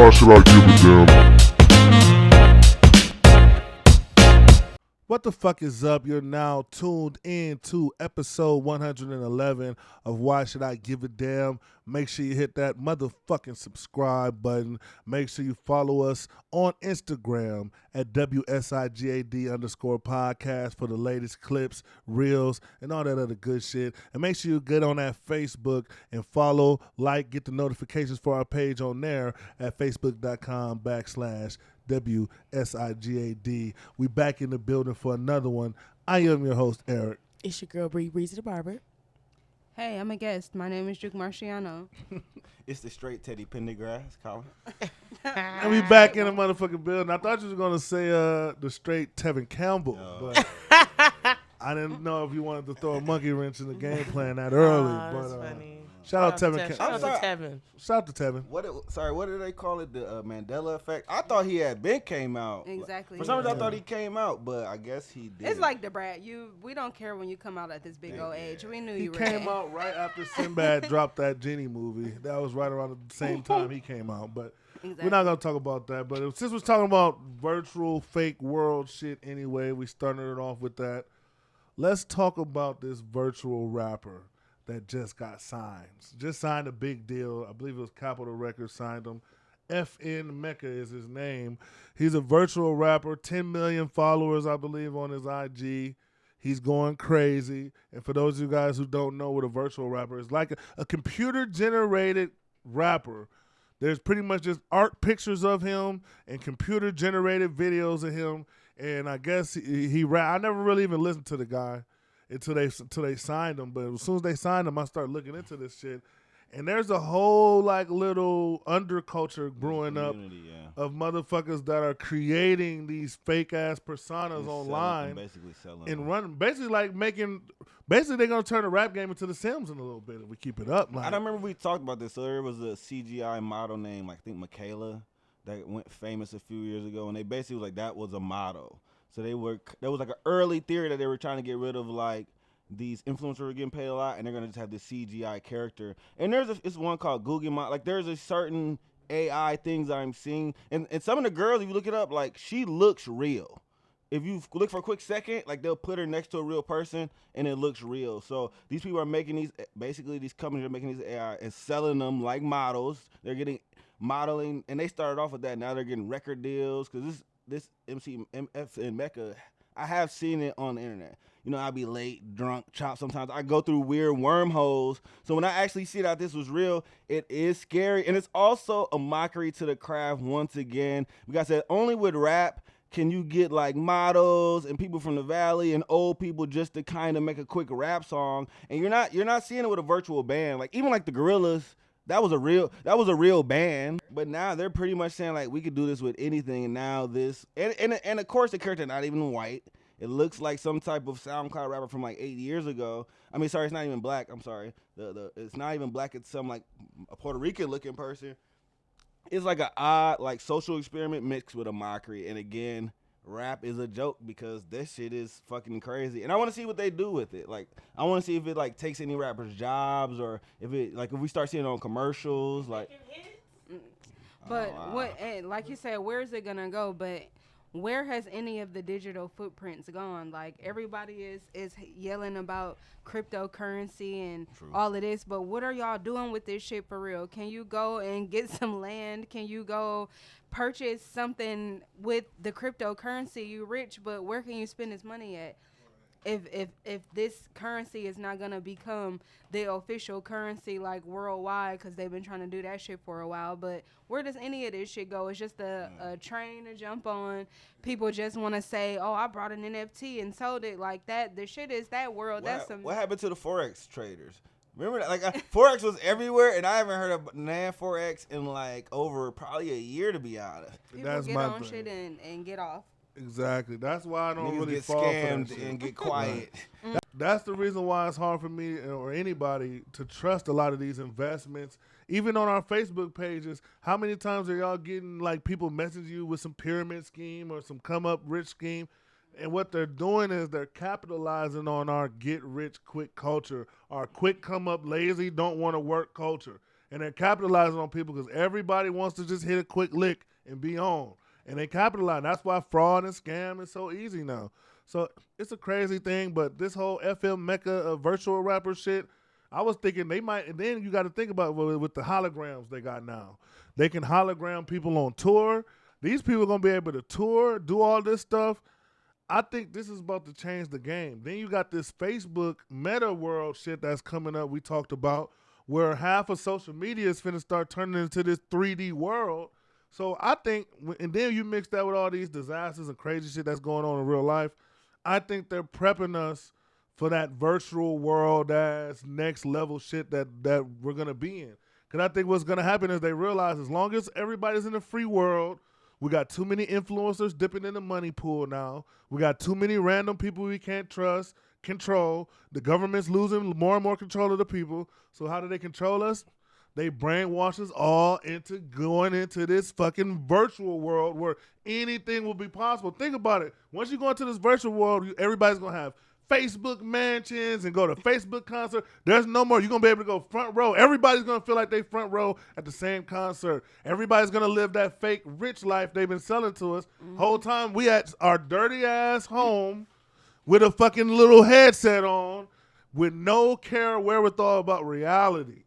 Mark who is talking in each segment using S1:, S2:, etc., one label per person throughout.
S1: Why should I give a damn?
S2: What the fuck is up? You're now tuned in to episode 111 of Why Should I Give a Damn? Make sure you hit that motherfucking subscribe button. Make sure you follow us on Instagram at WSIGAD_podcast for the latest clips, reels, and all that other good shit. And make sure you get on that Facebook and follow, like, get the notifications for our page on there at facebook.com/WSIGAD. We back in the building for another one. I am your host, Eric.
S3: It's your girl, Breezy the Barber.
S4: Hey, I'm a guest. My name is Juke Marciano.
S5: It's the straight Teddy Pendergrass, Colin.
S2: And we back in the motherfucking building. I thought you was going to say the straight Tevin Campbell, but I didn't know if you wanted to throw a monkey wrench in the game plan that early.
S3: That's
S2: but
S3: funny.
S2: Shout out Tevin.
S3: Shout out to Tevin.
S2: Shout out to Tevin.
S5: What did they call it? The Mandela effect? I thought he had been came out.
S4: Exactly.
S5: For some reason, I thought he came out, but I guess he did.
S4: It's like the brat. We don't care when you come out at this big old age. We knew
S2: He
S4: you were
S2: came
S4: there.
S2: out right after Sinbad dropped that Genie movie. That was right around the same time he came out. But
S4: Exactly.
S2: we're not going to talk about that. But since we're talking about virtual fake world shit anyway, we started it off with that. Let's talk about this virtual rapper that just got signed. Just signed a big deal. I believe it was Capitol Records signed him. Meka is his name. He's a virtual rapper, 10 million followers, I believe, on his IG. He's going crazy. And for those of you guys who don't know what a virtual rapper is, like a computer-generated rapper. There's pretty much just art pictures of him and computer-generated videos of him. And I guess he rap. I never really even listened to the guy until they signed him. But as soon as they signed him, I started looking into this shit. And there's a whole like little underculture brewing up of motherfuckers that are creating these fake ass personas online,
S5: basically selling
S2: and
S5: them.
S2: running, basically like making. Basically, they're gonna turn the rap game into The Sims in a little bit if we keep it up. Like,
S5: I don't remember we talked about this. So there was a CGI model named, I think, Michaela, that went famous a few years ago, and they basically was like that was a model. So there was like an early theory that they were trying to get rid of like these influencers were getting paid a lot, and they're gonna just have this CGI character. And it's one called Google. Like there's a certain AI things I'm seeing, and some of the girls, if you look it up, like she looks real. If you look for a quick second, like they'll put her next to a real person, and it looks real. So these people are making these, basically these companies are making these AI and selling them like models. They're getting modeling, and they started off with that. Now they're getting record deals because this MF and Meka, I have seen it on the internet. You know, I'll be late, drunk, chopped sometimes. I go through weird wormholes. So when I actually see that this was real, it is scary. And it's also a mockery to the craft once again. Because I said, only with rap can you get like models and people from the valley and old people just to kind of make a quick rap song. And you're not seeing it with a virtual band. Like even like the Gorillas, that was a real band. But now they're pretty much saying like we could do this with anything. And now this and of course the character not even white. It looks like some type of SoundCloud rapper from like 8 years ago. I mean, sorry, it's not even black. I'm sorry. It's not even black. It's some like a Puerto Rican looking person. It's like an odd like social experiment mixed with a mockery. And again, rap is a joke because this shit is fucking crazy. And I want to see what they do with it. Like I want to see if it like takes any rappers' jobs or if we start seeing it on commercials. Like,
S4: But what, like you said, where is it gonna go? But where has any of the digital footprints gone? Like everybody is yelling about cryptocurrency and all of this, but what are y'all doing with this shit for real? Can you go and get some land? Can you go purchase something with the cryptocurrency? You rich, but where can you spend this money at? If this currency is not gonna become the official currency like worldwide, because they've been trying to do that shit for a while, but where does any of this shit go? It's just a train to jump on. People just want to say, oh, I brought an NFT and sold it like that. The shit is that world.
S5: What happened to the Forex traders? Remember that? Like Forex was everywhere, and I haven't heard of Nan Forex in like over probably a year, to be honest.
S4: People
S2: That's
S4: get
S2: my
S4: on
S2: thing.
S4: shit and get off.
S2: Exactly. That's why I don't
S5: Niggas
S2: really
S5: get
S2: fall for
S5: scammed
S2: that shit.
S5: and get quiet.
S2: That's the reason why it's hard for me or anybody to trust a lot of these investments. Even on our Facebook pages, how many times are y'all getting like people message you with some pyramid scheme or some come up rich scheme? And what they're doing is they're capitalizing on our get rich quick culture, our quick come up lazy, don't want to work culture. And they're capitalizing on people because everybody wants to just hit a quick lick and be on. And they capitalize. That's why fraud and scam is so easy now. So it's a crazy thing, but this whole FM Meka virtual rapper shit, I was thinking they might, and then you got to think about with the holograms they got now. They can hologram people on tour. These people are going to be able to tour, do all this stuff. I think this is about to change the game. Then you got this Facebook meta world shit that's coming up we talked about, where half of social media is finna start turning into this 3D world. So I think, and then you mix that with all these disasters and crazy shit that's going on in real life, I think they're prepping us for that virtual world as next level shit that we're going to be in. Because I think what's going to happen is they realize as long as everybody's in the free world, we got too many influencers dipping in the money pool now. We got too many random people we can't trust, control. The government's losing more and more control of the people. So how do they control us? They brainwash us all into going into this fucking virtual world where anything will be possible. Think about it. Once you go into this virtual world, everybody's going to have Facebook mansions and go to Facebook concert. There's no more. You're going to be able to go front row. Everybody's going to feel like they front row at the same concert. Everybody's going to live that fake rich life they've been selling to us. Whole time we at our dirty ass home with a fucking little headset on with no care or wherewithal about reality.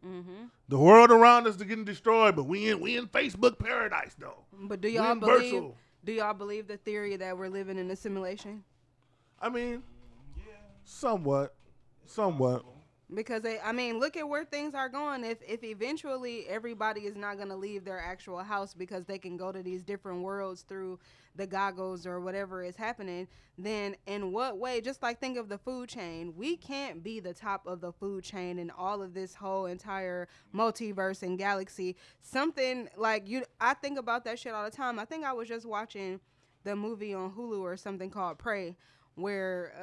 S2: The world around us is getting destroyed, but we in Facebook paradise though.
S4: But do y'all believe the theory that we're living in a simulation?
S2: I mean, somewhat.
S4: Because look at where things are going. If eventually everybody is not going to leave their actual house because they can go to these different worlds through the goggles or whatever is happening, then in what way? Just like think of the food chain. We can't be the top of the food chain in all of this whole entire multiverse and galaxy. Something like I think about that shit all the time. I think I was just watching the movie on Hulu or something called Prey, where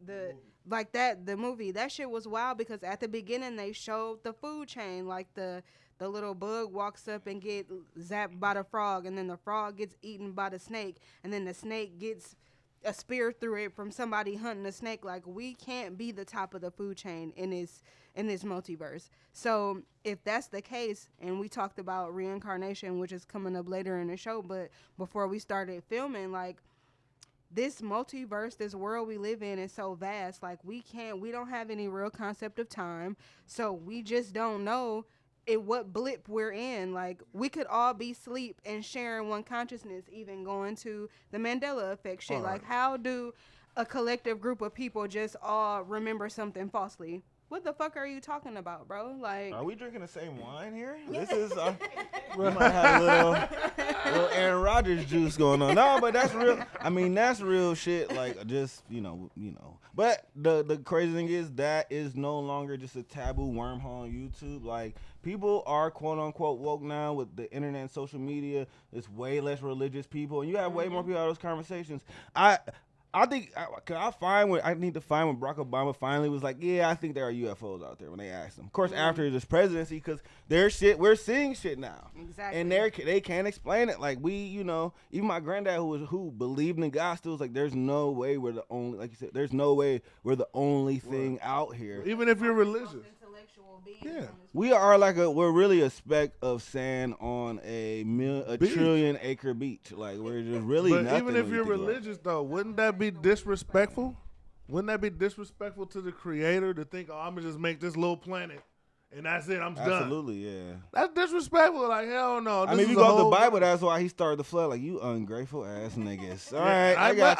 S4: the movie, that shit was wild because at the beginning they showed the food chain, like the little bug walks up and get zapped by the frog, and then the frog gets eaten by the snake, and then the snake gets a spear through it from somebody hunting a snake. Like, we can't be the top of the food chain in this multiverse. So if that's the case, and we talked about reincarnation, which is coming up later in the show, but before we started filming, like, this multiverse, this world we live in is so vast. Like, we don't have any real concept of time. So we just don't know what blip we're in. Like, we could all be asleep and sharing one consciousness, even going to the Mandela effect shit. Like, how do a collective group of people just all remember something falsely? What the fuck are you talking about, bro? Like,
S5: are we drinking the same wine here? This is we might have a little Aaron Rodgers juice going on. No, but that's real. I mean, that's real shit. Like, just you know. But the crazy thing is that is no longer just a taboo wormhole on YouTube. Like, people are quote unquote woke now with the internet and social media. It's way less religious people, and you have way more people out of those conversations. I think I need to find when Barack Obama finally was like, yeah, I think there are UFOs out there when they asked him. Of course, after his presidency, because we're seeing shit now.
S4: Exactly.
S5: And they can't explain it. Like, even my granddad who believed in God still was like, there's no way we're the only, like you said, there's no way we're the only thing out here.
S2: Even if you're religious.
S4: Yeah.
S5: We're really a speck of sand on a trillion acre beach. Like, we're just really
S2: but
S5: nothing.
S2: Even if you're religious, though, wouldn't that be disrespectful? Wouldn't that be disrespectful to the creator to think, I'm going to just make this little planet and that's it, I'm done?
S5: Absolutely, yeah.
S2: That's disrespectful. Like, hell no.
S5: I mean, if you go to the Bible, that's why he started the flood. Like, you ungrateful ass niggas. All right, I got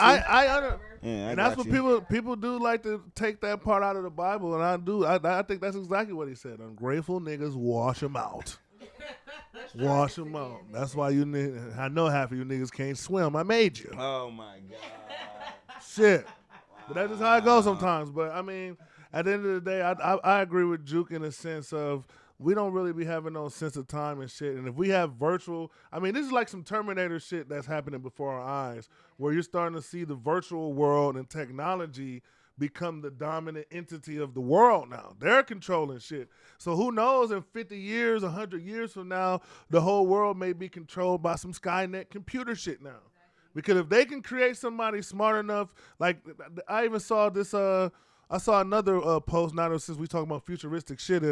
S5: you. And that's what people do like to take that part out of the Bible, and I do. I think that's exactly what he said. Ungrateful niggas, wash them out. Wash them out. That's why I know half of you niggas can't swim. I made you. Oh, my God.
S2: Shit. But that's just how it goes sometimes. But, I mean, at the end of the day, I agree with Juke in the sense of we don't really be having no sense of time and shit. And if we have virtual, I mean, this is like some Terminator shit that's happening before our eyes, where you're starting to see the virtual world and technology become the dominant entity of the world now. They're controlling shit. So who knows, in 50 years, 100 years from now, the whole world may be controlled by some Skynet computer shit now. Because if they can create somebody smart enough, like I even saw this, I saw another post, now since we talking about futuristic shit,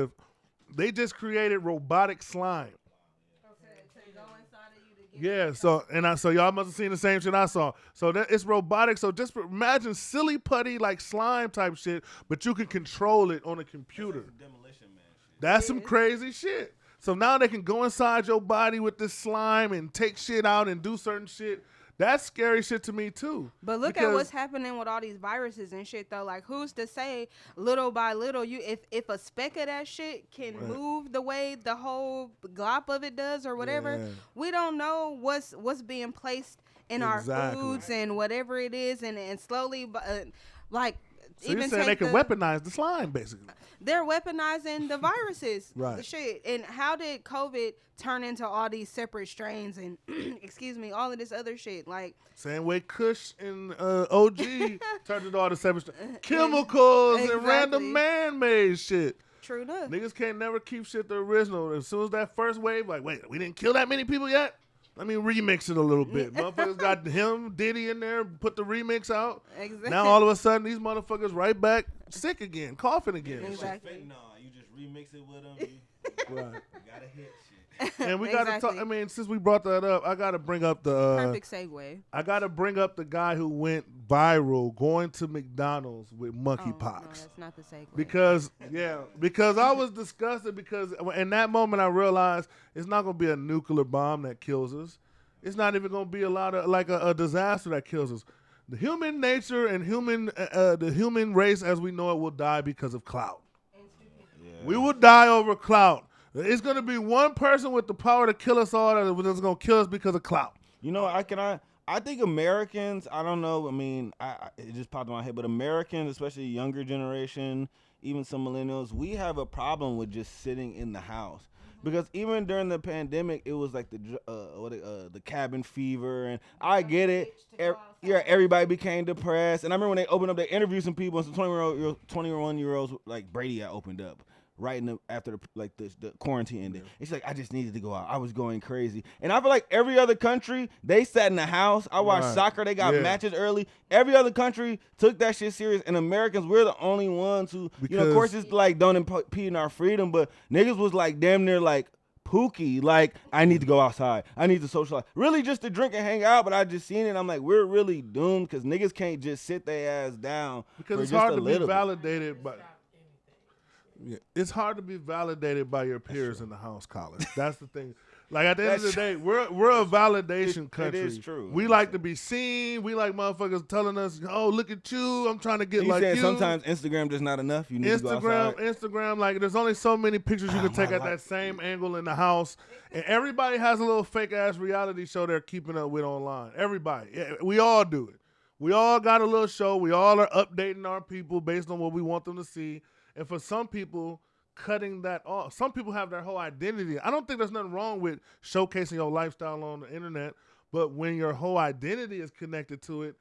S2: they just created robotic slime.
S4: To go inside of you to
S2: Yeah, so y'all must have seen the same shit I saw. So that it's robotic. So just imagine silly putty like slime type shit, but you can control it on a computer.
S5: Demolition Man shit.
S2: That's some crazy shit. So now they can go inside your body with this slime and take shit out and do certain shit. That's scary shit to me too.
S4: But look at what's happening with all these viruses and shit though. Like who's to say little by little if a speck of that shit can move the way the whole glop of it does or whatever, we don't know what's being placed in our foods and whatever it is and slowly like
S2: so even you're saying they can weaponize the slime basically.
S4: They're weaponizing the viruses.
S2: Right.
S4: Shit. And how did COVID turn into all these separate strains and, excuse me, all of this other shit? Like
S2: same way Kush and OG turned into all the separate chemicals and random man-made shit.
S4: True enough.
S2: Niggas can't never keep shit the original. As soon as that first wave, like, wait, we didn't kill that many people yet? Let me remix it a little bit. Motherfuckers got him, Diddy in there, put the remix out.
S4: Exactly.
S2: Now all of a sudden, these motherfuckers right back sick again, coughing again.
S4: Exactly.
S5: No, you just remix it with them.
S2: Right.
S5: You gotta hit shit.
S2: And we gotta talk. I mean, since we brought that up, I gotta bring up the
S4: perfect segue.
S2: I gotta bring up the guy who went viral going to McDonald's with Monkey Pox.
S4: No, that's not the segue.
S2: Because I was disgusted because in that moment I realized it's not gonna be a nuclear bomb that kills us. It's not even gonna be a lot of like a disaster that kills us. The human nature and the human race as we know it will die because of clout.
S5: Yeah.
S2: We will die over clout. It's gonna be one person with the power to kill us all that's gonna kill us because of clout.
S5: You know, I think Americans, I don't know, I mean, it just popped in my head, but Americans, especially younger generation, even some millennials, we have a problem with just sitting in the house. Because even during the pandemic, it was like the cabin fever, and I get it. Everybody became depressed. And I remember when they opened up, they interviewed some people, and some 21-year-olds like Brady had opened up right after the quarantine ended. It's like, I just needed to go out. I was going crazy. And I feel like every other country, they sat in the house. I watched soccer. They got matches early. Every other country took that shit serious. And Americans, we're the only ones who, of course, it's like don't impede on our freedom, but niggas was like damn near like Pookie, like, I need to go outside. I need to socialize. Really just to drink and hang out, but I just seen it. I'm like, we're really doomed because niggas can't just sit their ass down.
S2: Because it's hard to be validated by... Yeah, it's hard to be validated by your peers in the house, Colin. That's the thing. Like at the end of the day, we're a validation country.
S5: It is true.
S2: We like to be seen. We like motherfuckers telling us, "Oh, look at you! I'm trying to get like you."
S5: Sometimes Instagram just not enough. You need to go outside.
S2: Instagram. Like there's only so many pictures you can take at that same angle in the house, and everybody has a little fake ass reality show they're keeping up with online. Everybody, we all do it. We all got a little show. We all are updating our people based on what we want them to see. And for some people, cutting that off. Some people have their whole identity. I don't think there's nothing wrong with showcasing your lifestyle on the internet, but when your whole identity is connected to it,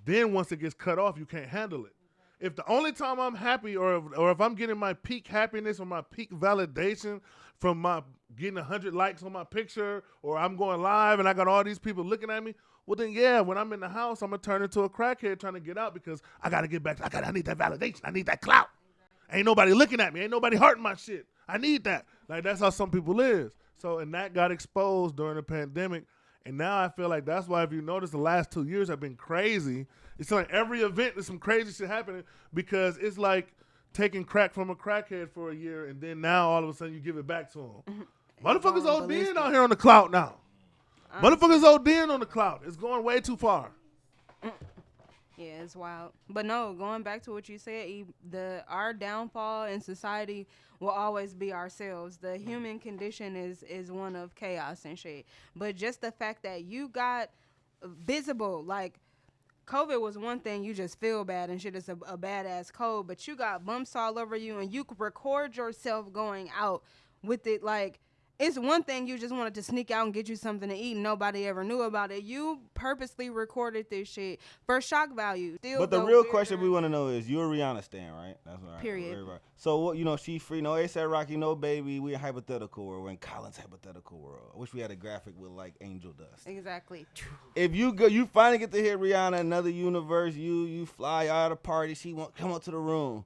S2: then once it gets cut off, you can't handle it. If the only time I'm happy or if I'm getting my peak happiness or my peak validation from my getting 100 likes on my picture or I'm going live and I got all these people looking at me, well then when I'm in the house, I'm going to turn into a crackhead trying to get out because I got to get back. I need that validation. I need that clout. Ain't nobody looking at me. Ain't nobody hearting my shit. I need that. Like, that's how some people live. So, and that got exposed during the pandemic. And now I feel like that's why if you notice the last 2 years have been crazy. It's like every event there's some crazy shit happening because it's like taking crack from a crackhead for a year and then now all of a sudden you give it back to him. Motherfuckers ODing out here on the clout now. Motherfuckers ODing on the clout. It's going way too far.
S4: Yeah, it's wild. But no, going back to what you said, our downfall in society will always be ourselves. The human condition is one of chaos and shit. But just the fact that you got visible, like COVID was one thing, you just feel bad and shit, it's a badass cold, but you got bumps all over you and you could record yourself going out with it. Like, it's one thing you just wanted to sneak out and get you something to eat and nobody ever knew about it. You purposely recorded this shit for shock value.
S5: But the real question we want to know is, you're a Rihanna stan, right? That's right.
S4: Period.
S5: Everybody. So, what, she free. No A$AP Rocky, no baby. We're hypothetical world. We're in Colin's hypothetical world. I wish we had a graphic with, like, angel dust.
S4: Exactly.
S5: If you finally get to hear Rihanna, another universe, you fly out of the party, she won't come up to the room.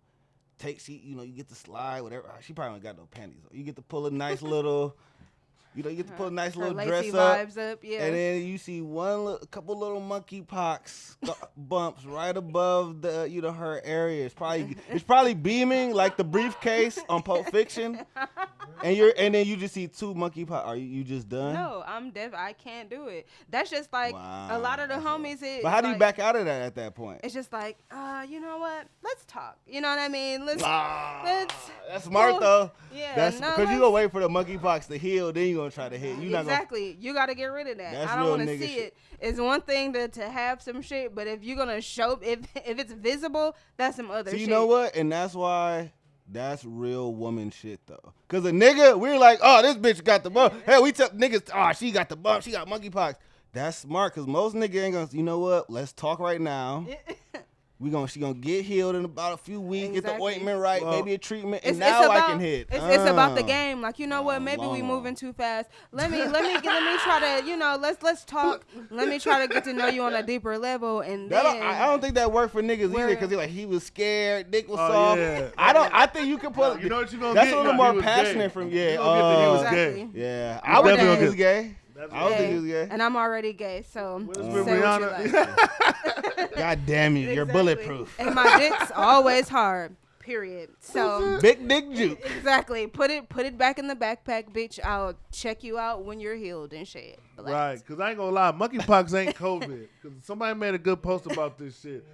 S5: you get to slide, whatever. She probably ain't got no panties. You get to pull a nice little, you get to pull a nice
S4: Her
S5: little
S4: lacy
S5: dress up.
S4: vibes up, yeah.
S5: And then you see a couple little monkey pox bumps right above the, her area. It's probably beaming like the briefcase on Pulp Fiction. And then you just see 2 monkey pox. Are you just done?
S4: No, I can't do it. That's just like a lot of the homies.
S5: But how do you back out of that at that point?
S4: It's just like, you know what? Let's talk. You know what I mean? Let's.
S5: That's smart though.
S4: Yeah,
S5: that's because you gonna wait for the monkey pox to heal, then you gonna try to hit.
S4: Exactly. You got to get rid of that.
S5: That's
S4: I don't
S5: real
S4: want to
S5: nigga
S4: see
S5: shit.
S4: it. It's one thing to have some shit, but if you're gonna show if it's visible, that's some other
S5: So
S4: shit.
S5: you know what? And that's why. That's real woman shit though. Cause a nigga, we're like, oh, this bitch got the bump. Hey, we tell niggas, oh, she got the bump. She got monkey pox. That's smart. Cause most niggas ain't gonna. You know what? Let's talk right now. She gonna get healed in about a few weeks. Get the ointment right, maybe a treatment, and now I can hit.
S4: It's about the game. Like, you know what? Maybe we moving too fast. Let me try to let's talk. Let me try to get to know you on a deeper level. And then
S5: I don't think that worked for niggas either, because he was scared, dick was soft.
S2: Yeah.
S5: I think you can put.
S2: You know what you gonna
S5: that's
S2: get?
S5: a little more passionate from
S2: You gonna get that he was
S4: Exactly.
S2: gay.
S5: Yeah, I would think he was gay.
S2: That's
S5: I don't think he was gay.
S4: And I'm already gay, so
S2: What
S4: say
S2: is
S4: what
S2: with
S4: you
S2: Rihanna?
S4: like.
S5: God damn you, you're
S4: Exactly.
S5: bulletproof.
S4: And my dick's always hard. Period. So
S5: Big dick Juke.
S4: exactly. Put it back in the backpack, bitch. I'll check you out when you're healed and shit. Relax.
S2: Right, because I ain't gonna lie, monkeypox ain't COVID. Because somebody made a good post about this shit.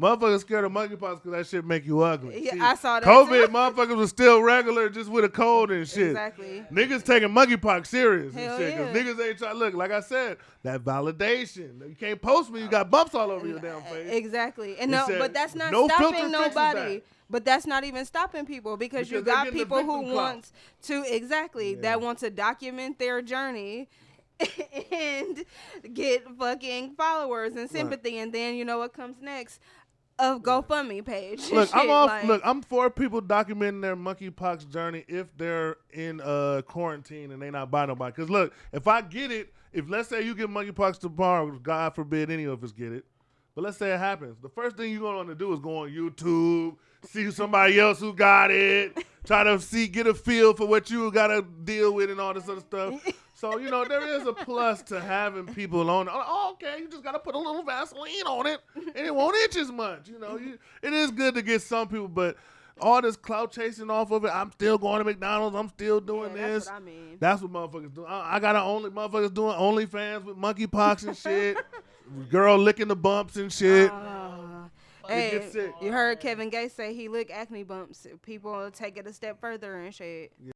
S2: Motherfuckers scared of monkeypox because that shit make you ugly.
S4: Yeah,
S2: See,
S4: I saw that
S2: COVID,
S4: too.
S2: motherfuckers was still regular just with a cold and shit.
S4: Exactly.
S2: Niggas taking monkeypox serious
S4: Hell
S2: and shit. Because
S4: yeah.
S2: niggas ain't trying to look. Like I said, that validation. You can't post me, you got bumps all over your damn face.
S4: Exactly. And
S2: It
S4: no,
S2: said,
S4: but that's not
S2: "No filter
S4: stopping
S2: fixes
S4: nobody.
S2: that."
S4: But that's not even stopping people because you
S2: Because they're
S4: got
S2: getting the
S4: people who
S2: victim clout.
S4: want to that want to document their journey and get fucking followers and sympathy, and then you know what comes next? A GoFundMe page.
S2: Look,
S4: Shit,
S2: I'm for people documenting their monkeypox journey if they're in quarantine and they not by nobody. Because look, if I get it, if let's say you get monkeypox tomorrow, God forbid any of us get it, but let's say it happens, the first thing you're going to want to do is go on YouTube, see somebody else who got it, try to get a feel for what you got to deal with and all this other stuff. So, there is a plus to having people on. Oh, okay, you just got to put a little Vaseline on it, and it won't itch as much. It is good to get some people, but all this clout chasing off of it, I'm still going to McDonald's, I'm still doing this.
S4: That's what I mean.
S2: That's what motherfuckers do. I got motherfuckers doing OnlyFans with monkeypox and shit. Girl licking the bumps and shit.
S4: Hey,
S2: gets sick.
S4: you heard Kevin Gates say he lick acne bumps. People take it a step further and shit.